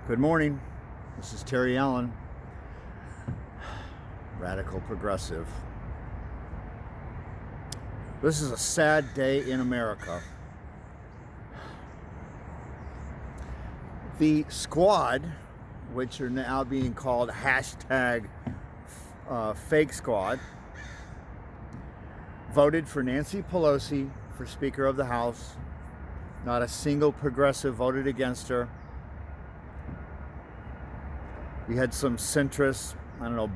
Good morning. This is Terry Allen, Radical Progressive. This is a sad day in America. The squad, which are now being called hashtag fake squad, voted for Nancy Pelosi for Speaker of the House. Not a single progressive voted against her. We had some centrist,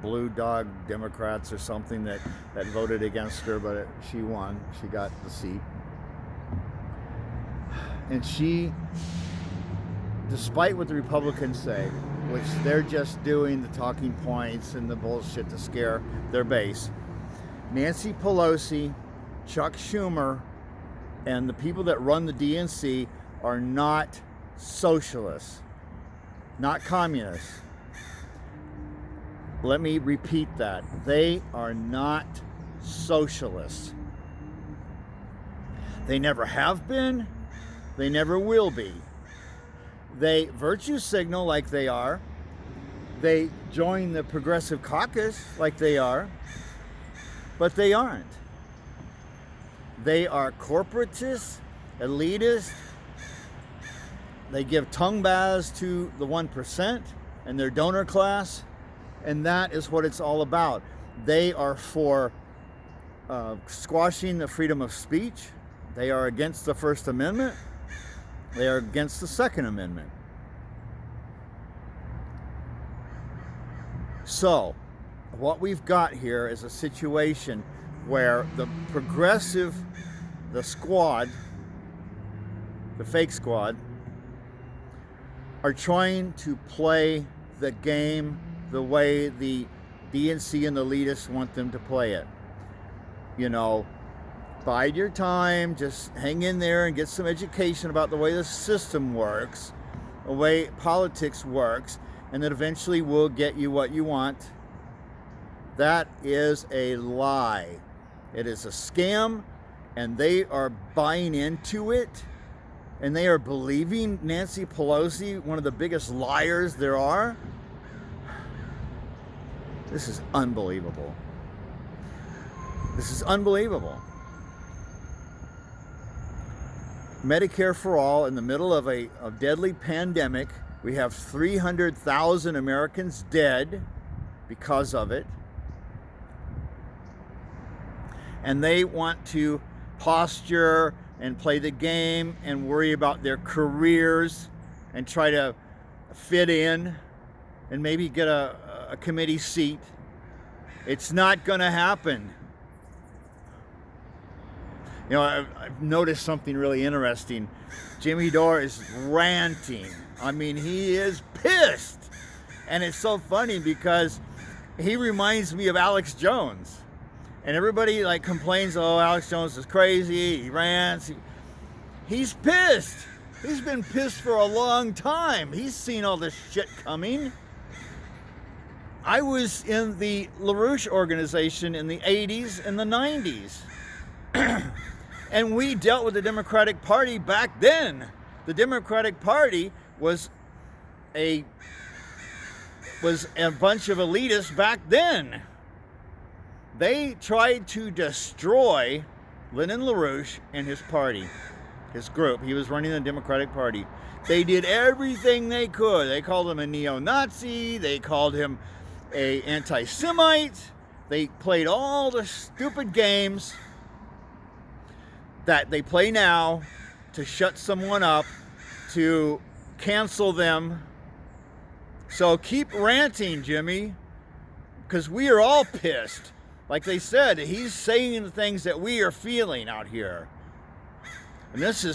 blue dog Democrats or something that voted against her, but she won. She got the seat. And she, despite what the Republicans say, which they're just doing the talking points and the bullshit to scare their base, Nancy Pelosi, Chuck Schumer, and the people that run the DNC are not socialists, not communists. Let me repeat that. They are not socialists. They never have been. They never will be. They virtue signal like they are. They join the Progressive Caucus like they are. But they aren't. They are corporatists, elitists. They give tongue baths to the 1% and their donor class. And that is what it's all about. They are for squashing the freedom of speech. They are against the First Amendment. They are against the Second Amendment. So, what we've got here is a situation where the progressive, the squad, the fake squad, are trying to play the game the way the DNC and the elitists want them to play it. Bide your time, just hang in there and get some education about the way the system works, the way politics works, and that eventually we'll get you what you want. That is a lie. It is a scam, and they are buying into it, and they are believing Nancy Pelosi, one of the biggest liars there are. This is unbelievable. This is unbelievable. Medicare for all in the middle of a deadly pandemic. We have 300,000 Americans dead because of it. And they want to posture and play the game and worry about their careers and try to fit in and maybe get a committee seat. It's not going to happen. I've noticed something really interesting. Jimmy Dore is ranting. He is pissed. And it's so funny because he reminds me of Alex Jones. And everybody complains, oh, Alex Jones is crazy, he rants. He's pissed. He's been pissed for a long time. He's seen all this shit coming. I was in the LaRouche organization in the 80s and the 90s. And we dealt with the Democratic Party back then. The Democratic Party was a bunch of elitists back then. They tried to destroy Lyndon LaRouche and his party, his group. He was running the Democratic Party. They did everything they could. They called him a neo-Nazi. They called him an anti-Semite. They played all the stupid games that they play now to shut someone up, to cancel them. So keep ranting, Jimmy, because we are all pissed. Like they said, he's saying the things that we are feeling out here. And it's a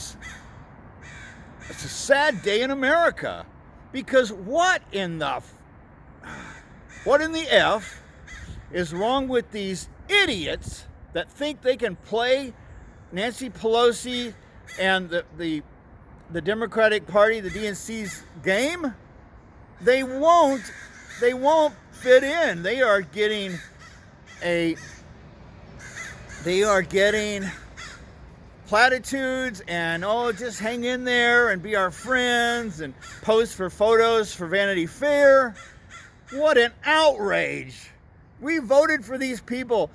sad day in America, because what in the F is wrong with these idiots that think they can play Nancy Pelosi and the Democratic Party, the DNC's game? They won't fit in. They are getting platitudes and, oh, just hang in there and be our friends and pose for photos for Vanity Fair. What an outrage. We voted for these people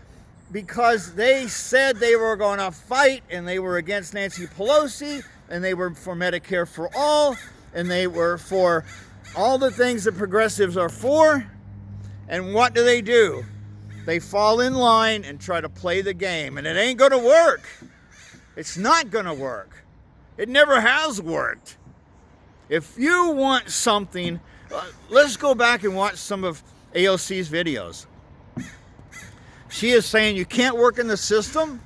because they said they were going to fight, and they were against Nancy Pelosi, and they were for Medicare for all, and they were for all the things that progressives are for. And what do? They fall in line and try to play the game, and it ain't going to work. It's not going to work. It never has worked. If you want something, let's go back and watch some of AOC's videos. She is saying you can't work in the system.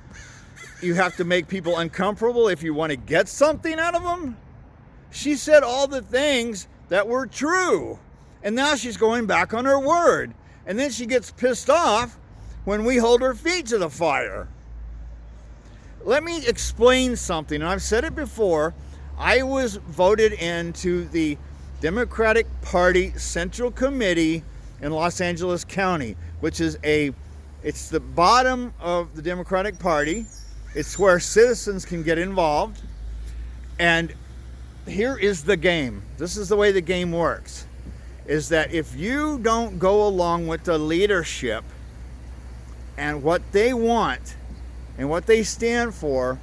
You have to make people uncomfortable if you want to get something out of them. She said all the things that were true. And now she's going back on her word. And then she gets pissed off when we hold her feet to the fire. Let me explain something. And I've said it before. I was voted into the Democratic Party Central Committee in Los Angeles County, which is it's the bottom of the Democratic Party. It's where citizens can get involved. And here is the game. This is the way the game works. Is that if you don't go along with the leadership and what they want and what they stand for,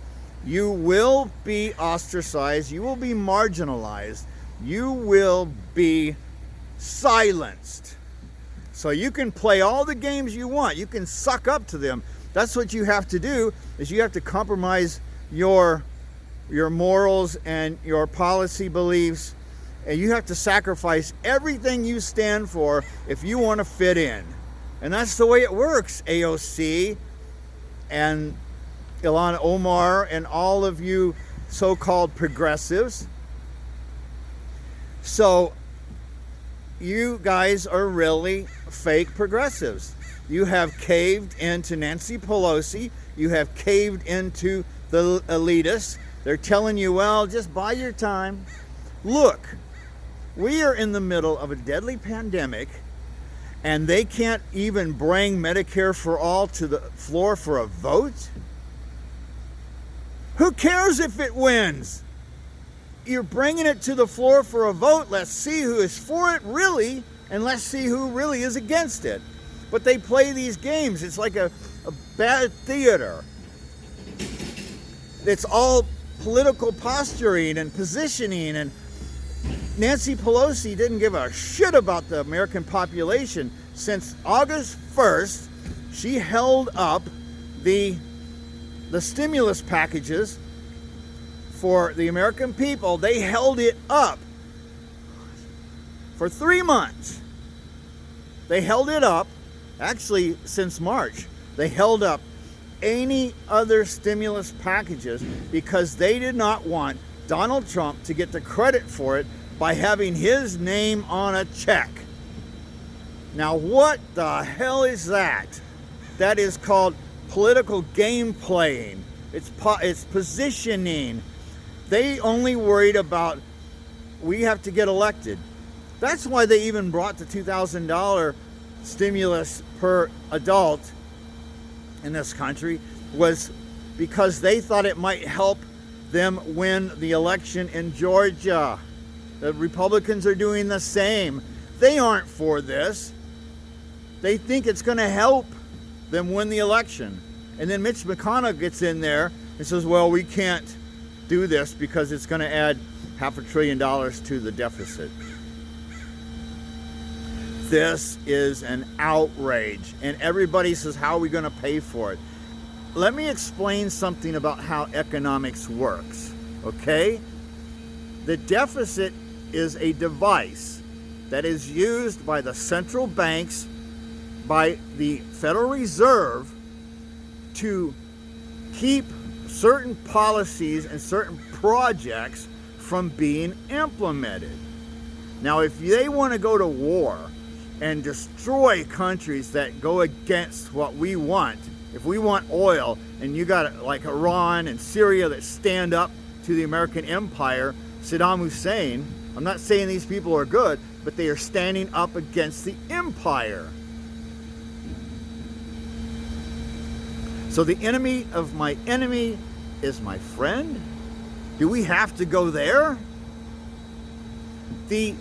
you will be ostracized, you will be marginalized, you will be silenced. So you can play all the games you want. You can suck up to them. That's what you have to do, is you have to compromise your morals and your policy beliefs, and you have to sacrifice everything you stand for if you want to fit in. And that's the way it works, AOC and Ilhan Omar and all of you so-called progressives. So you guys are really fake progressives. You have caved into Nancy Pelosi. You have caved into the elitists. They're telling you, well, just buy your time. Look, we are in the middle of a deadly pandemic, and they can't even bring Medicare for all to the floor for a vote? Who cares if it wins? You're bringing it to the floor for a vote. Let's see who is for it really, and let's see who really is against it. But they play these games. It's like a bad theater. It's all political posturing and positioning, and Nancy Pelosi didn't give a shit about the American population. Since August 1st, she held up the stimulus packages for the American people. They held it up for 3 months. They held it up, actually since March. They held up any other stimulus packages because they did not want Donald Trump to get the credit for it by having his name on a check. Now, what the hell is that? That is called political game playing. It's positioning. They only worried about, we have to get elected. That's why they even brought the $2,000 stimulus per adult in this country, was because they thought it might help them win the election in Georgia. The Republicans are doing the same. They aren't for this. They think it's going to help them win the election. And then Mitch McConnell gets in there and says, well, we can't do this because it's going to add $500 billion to the deficit. This is an outrage. And everybody says, how are we going to pay for it? Let me explain something about how economics works, okay? The deficit is a device that is used by the central banks, by the Federal Reserve, to keep certain policies and certain projects from being implemented. Now, if they want to go to war and destroy countries that go against what we want, if we want oil and you got like Iran and Syria that stand up to the American empire, Saddam Hussein, I'm not saying these people are good, but they are standing up against the empire. So the enemy of my enemy is my friend? Do we have to go there? The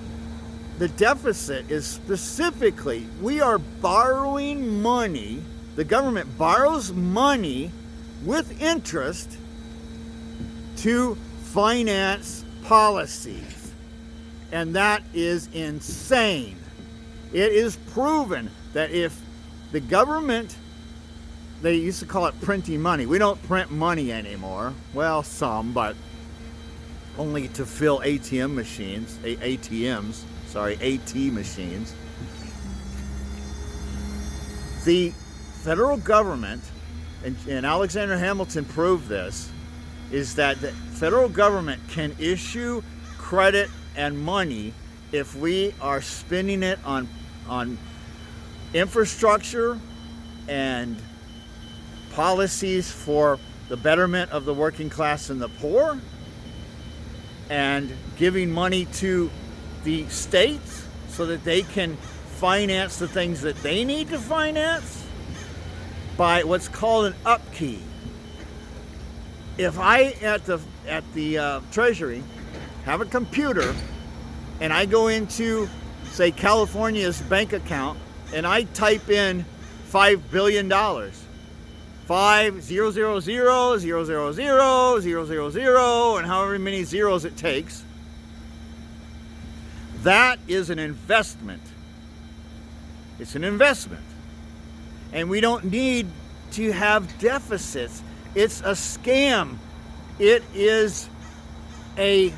deficit is specifically, we are borrowing money. The government borrows money with interest to finance policies. And that is insane. It is proven that if the government, they used to call it printing money. We don't print money anymore. Well, some, but only to fill ATM machines, AT machines. The federal government, and Alexander Hamilton proved this, is that the federal government can issue credit and money if we are spending it on infrastructure and policies for the betterment of the working class and the poor, and giving money to the states so that they can finance the things that they need to finance by what's called an upkey. If I at the Treasury have a computer and I go into, say, California's bank account and I type in $5 billion, 5,000,000,000, and however many zeros it takes, that is an investment. It's an investment. And we don't need to have deficits. It's a scam. It's a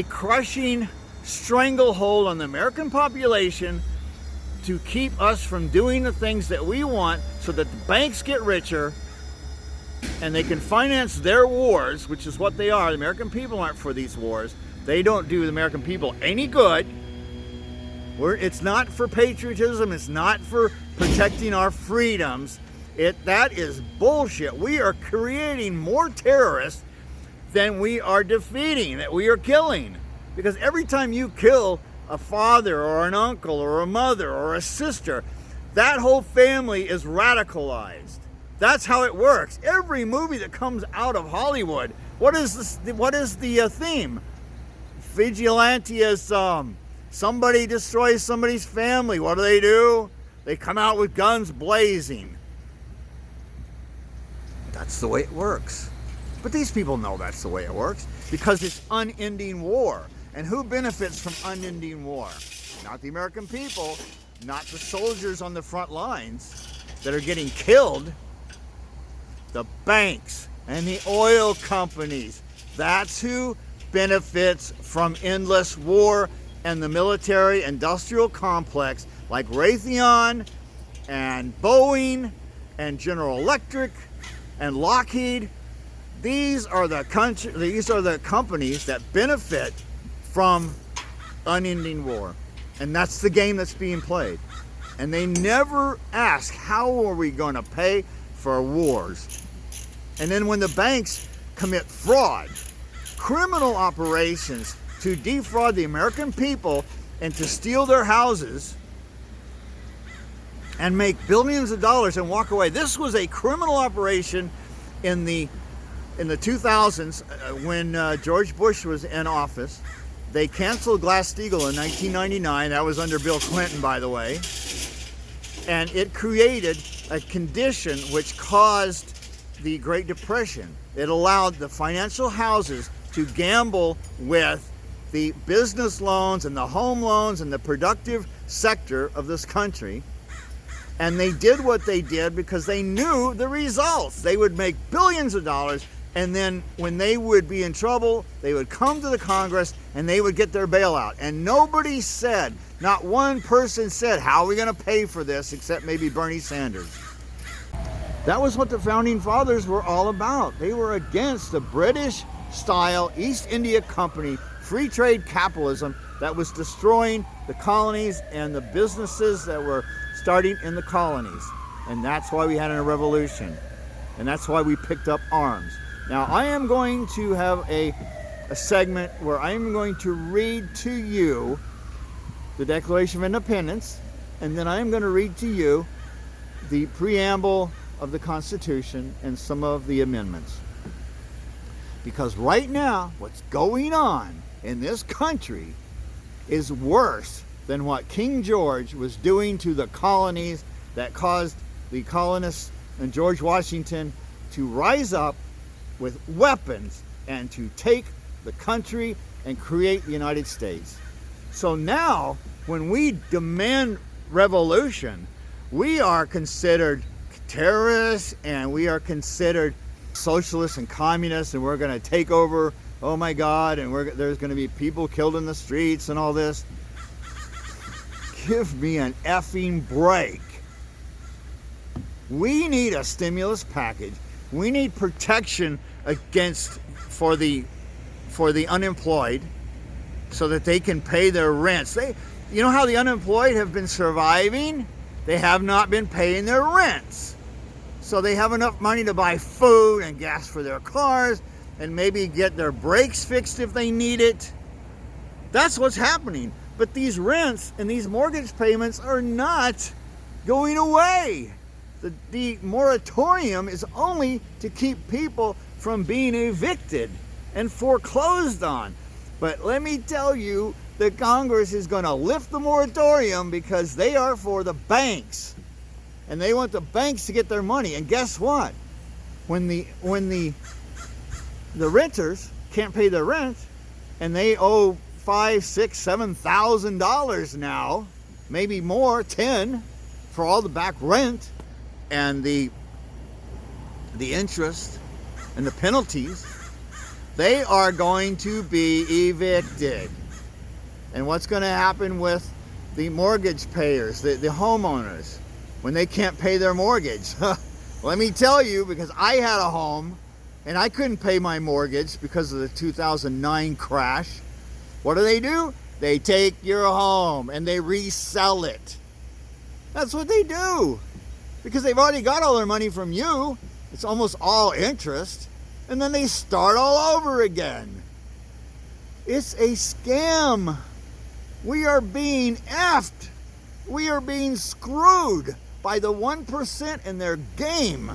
crushing stranglehold on the American population to keep us from doing the things that we want so that the banks get richer and they can finance their wars, which is what they are. The American people aren't for these wars. They don't do the American people any good. It's not for patriotism. It's not for protecting our freedoms. That is bullshit. We are creating more terrorists than we are defeating, that we are killing. Because every time you kill a father or an uncle or a mother or a sister, that whole family is radicalized. That's how it works. Every movie that comes out of Hollywood, what is the theme? Vigilantism. Somebody destroys somebody's family. What do? They come out with guns blazing. That's the way it works. But these people know that's the way it works because it's unending war. And who benefits from unending war? Not the American people, not the soldiers on the front lines that are getting killed. The banks and the oil companies. That's who benefits from endless war, and the military-industrial complex like Raytheon and Boeing and General Electric and Lockheed. These are the companies that benefit from unending war. And that's the game that's being played. And they never ask, how are we going to pay for wars? And then when the banks commit fraud, criminal operations to defraud the American people and to steal their houses and make billions of dollars and walk away. This was a criminal operation in the 2000s when George Bush was in office. They canceled Glass-Steagall in 1999. That was under Bill Clinton, by the way. And it created a condition which caused the Great Depression. It allowed the financial houses to gamble with the business loans and the home loans and the productive sector of this country. And they did what they did because they knew the results. They would make billions of dollars, and then when they would be in trouble, they would come to the Congress and they would get their bailout. And nobody said, not one person said, how are we going to pay for this, except maybe Bernie Sanders. That was what the Founding Fathers were all about. They were against the British-style East India Company free trade capitalism that was destroying the colonies and the businesses that were starting in the colonies. And that's why we had a revolution. And that's why we picked up arms. Now, I am going to have a segment where I am going to read to you the Declaration of Independence, and then I am going to read to you the preamble of the Constitution and some of the amendments. Because right now, what's going on in this country is worse than what King George was doing to the colonies that caused the colonists and George Washington to rise up with weapons and to take the country and create the United States. So now, when we demand revolution, we are considered terrorists and we are considered socialists and communists, and we're going to take over, oh my God, and there's going to be people killed in the streets and all this. Give me an effing break. We need a stimulus package. We need protection for the unemployed so that they can pay their rents. You know how the unemployed have been surviving? They have not been paying their rents. So they have enough money to buy food and gas for their cars and maybe get their brakes fixed if they need it. That's what's happening. But these rents and these mortgage payments are not going away. The moratorium is only to keep people from being evicted and foreclosed on. But let me tell you, the Congress is going to lift the moratorium because they are for the banks. And they want the banks to get their money. And guess what? When the renters can't pay their rent and they owe $5,000, $6,000, $7,000 now, maybe more, 10 for all the back rent and the interest and the penalties, they are going to be evicted. And what's going to happen with the mortgage payers, the homeowners, when they can't pay their mortgage? Let me tell you, because I had a home and I couldn't pay my mortgage because of the 2009 crash. What do? They take your home and they resell it. That's what they do. Because they've already got all their money from you. It's almost all interest. And then they start all over again. It's a scam. We are being effed. We are being screwed by the 1% in their game.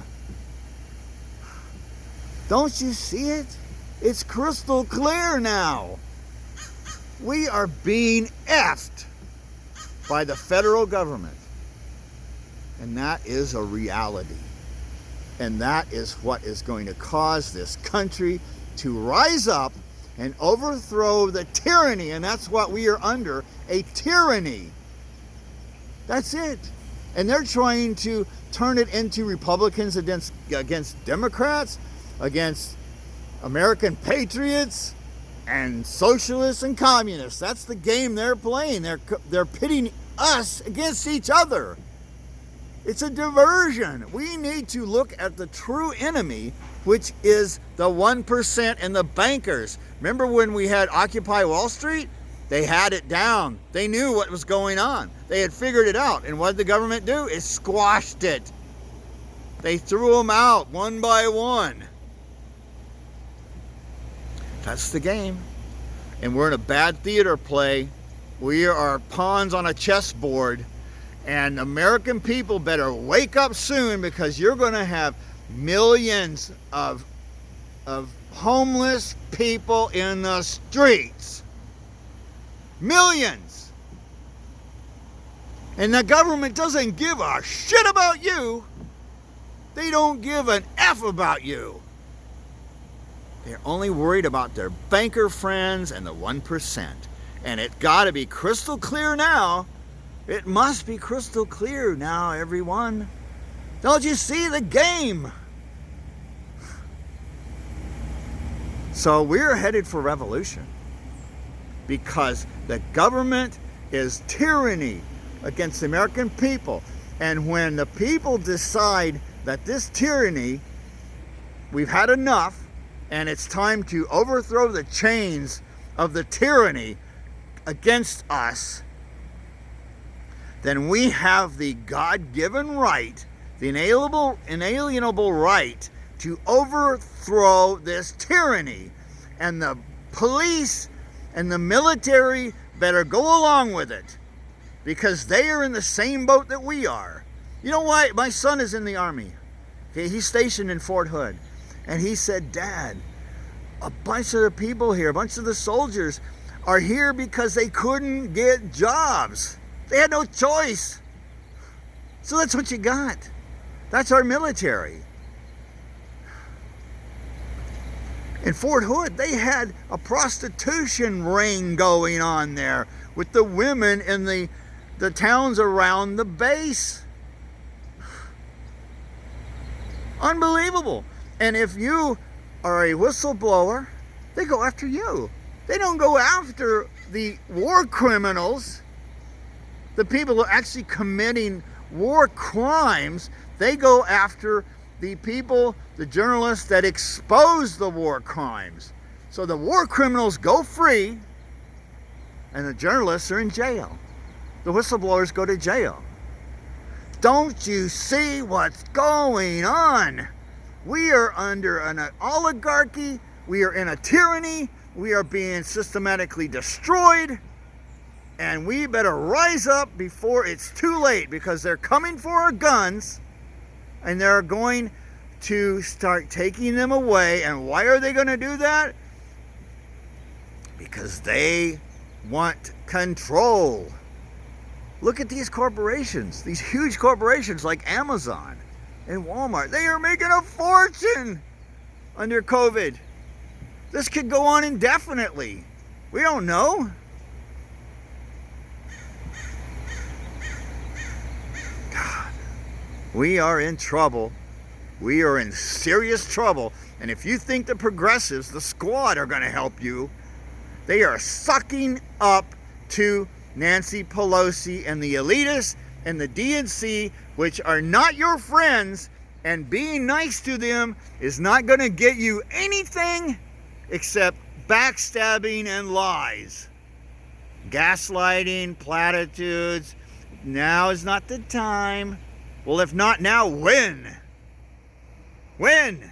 Don't you see it? It's crystal clear now. We are being effed by the federal government. And that is a reality. And that is what is going to cause this country to rise up and overthrow the tyranny. And that's what we are under, a tyranny. That's it. And they're trying to turn it into Republicans against Democrats, against American patriots, and socialists and communists. That's the game they're playing. They're pitting us against each other. It's a diversion. We need to look at the true enemy, which is the 1% and the bankers. Remember when we had Occupy Wall Street? They had it down. They knew what was going on. They had figured it out. And what did the government do? It squashed it. They threw them out one by one. That's the game. And we're in a bad theater play. We are pawns on a chessboard. And American people better wake up soon, because you're going to have millions of homeless people in the streets. Millions. And the government doesn't give a shit about you. They don't give an F about you. They're only worried about their banker friends and the 1%. And it got to be crystal clear now. It must be crystal clear now, everyone. Don't you see the game? So we're headed for revolution, because the government is tyranny against the American people. And when the people decide that this tyranny, we've had enough, and it's time to overthrow the chains of the tyranny against us, then we have the God-given right, the inalienable right to overthrow this tyranny. And the police and the military better go along with it, because they are in the same boat that we are. You know why? My son is in the Army. Okay, he's stationed in Fort Hood. And he said, Dad, a bunch of the people here, a bunch of the soldiers are here because they couldn't get jobs. They had no choice. So that's what you got. That's our military. In Fort Hood, they had a prostitution ring going on there with the women in the towns around the base. Unbelievable. And if you are a whistleblower, they go after you. They don't go after the war criminals, the people who are actually committing war crimes. They go after the people, the journalists that expose the war crimes. So the war criminals go free, and the journalists are in jail. The whistleblowers go to jail. Don't you see what's going on? We are under an oligarchy. We are in a tyranny. We are being systematically destroyed. And we better rise up before it's too late, because they're coming for our guns and they're going to start taking them away. And why are they going to do that? Because they want control. Look at these corporations, these huge corporations like Amazon and Walmart. They are making a fortune under COVID. This could go on indefinitely. We don't know. God, we are in trouble. We are in serious trouble. And if you think the progressives, the squad, are going to help you, they are sucking up to Nancy Pelosi and the elitists and the DNC, which are not your friends, and being nice to them is not going to get you anything except backstabbing and lies. Gaslighting, platitudes. Now is not the time. Well, if not now, when? When?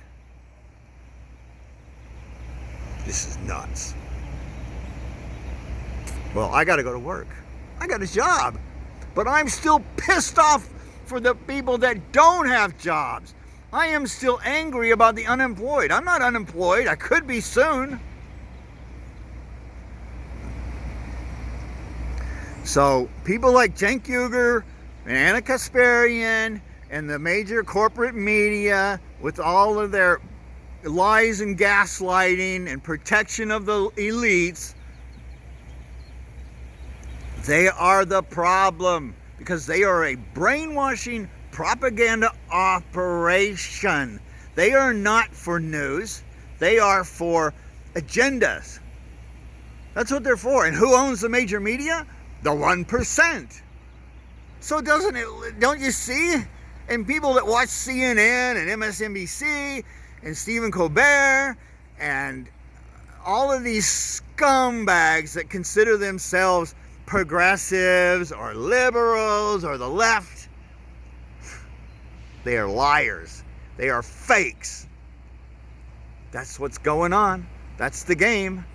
This is nuts. Well, I got to go to work. I got a job. But I'm still pissed off for the people that don't have jobs. I am still angry about the unemployed. I'm not unemployed. I could be soon. So people like Cenk Uygur and Ana Kasparian and the major corporate media, with all of their lies and gaslighting and protection of the elites, they are the problem, because they are a brainwashing propaganda operation. They are not for news. They are for agendas. That's what they're for. And who owns the major media? The 1%. So don't you see? And people that watch CNN and MSNBC and Stephen Colbert and all of these scumbags that consider themselves progressives or liberals or the left, they are liars. They are fakes. That's what's going on. That's the game.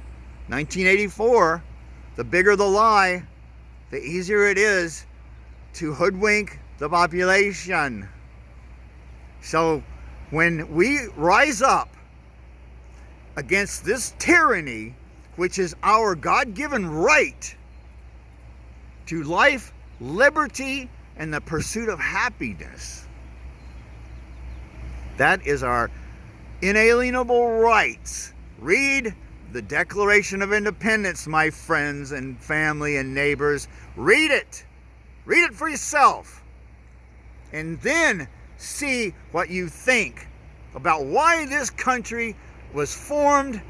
1984, the bigger the lie, the easier it is to hoodwink the population. So when we rise up against this tyranny, which is our God-given right to life, liberty, and the pursuit of happiness, that is our inalienable rights. Read the Declaration of Independence, my friends and family and neighbors. Read it. Read it for yourself. And then see what you think about why this country was formed.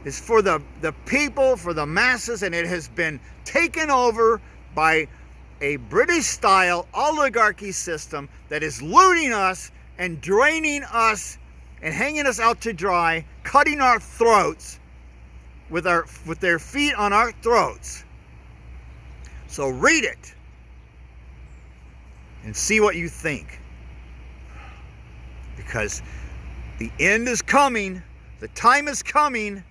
It's for the people, for the masses, and it has been taken over by a British-style oligarchy system that is looting us and draining us and hanging us out to dry, cutting our throats with their feet on our throats. So read it and see what you think, because the end is coming. The time is coming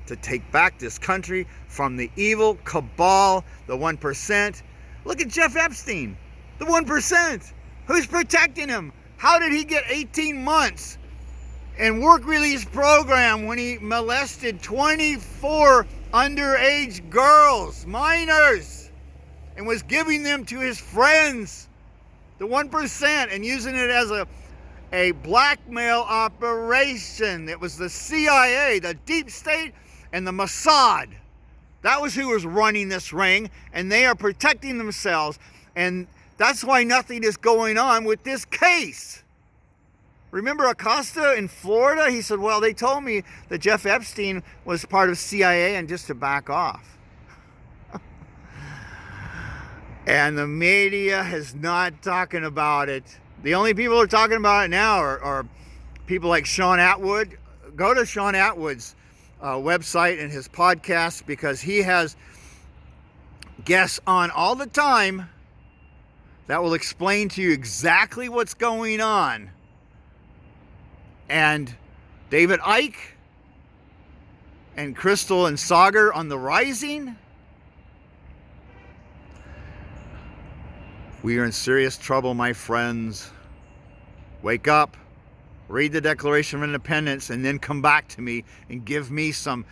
to take back this country from the evil cabal, the 1%. Look at Jeff Epstein, the 1%. Who's protecting him? How did he get 18 months and work release program when he molested 24 underage girls, minors, and was giving them to his friends, the 1%, and using it as a blackmail operation. It was the CIA, the deep state, and the Mossad. That was who was running this ring, and they are protecting themselves. And that's why nothing is going on with this case. Remember Acosta in Florida? He said, well, they told me that Jeff Epstein was part of CIA and just to back off. And the media is not talking about it. The only people who are talking about it now are people like Sean Atwood. Go to Sean Atwood's website and his podcast, because he has guests on all the time that will explain to you exactly what's going on. And David Icke and Crystal and Saagar on The Rising. We are in serious trouble, my friends. Wake up, read the Declaration of Independence, and then come back to me and give me some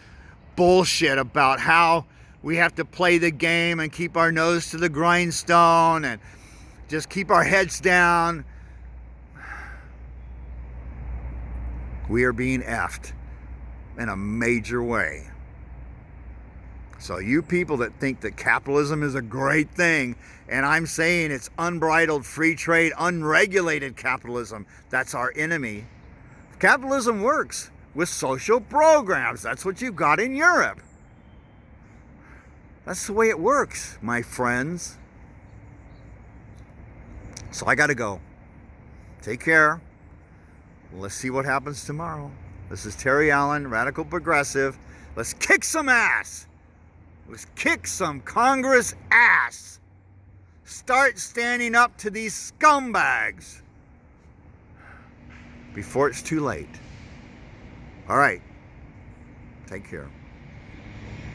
bullshit about how we have to play the game and keep our nose to the grindstone and just keep our heads down. We are being effed in a major way. So you people that think that capitalism is a great thing, and I'm saying it's unbridled free trade, unregulated capitalism, that's our enemy. Capitalism works with social programs. That's what you've got in Europe. That's the way it works, my friends. So I got to go. Take care. Let's see what happens tomorrow. This is Terry Allen, Radical Progressive. Let's kick some ass. Let's kick some Congress ass. Start standing up to these scumbags before it's too late. All right. Take care.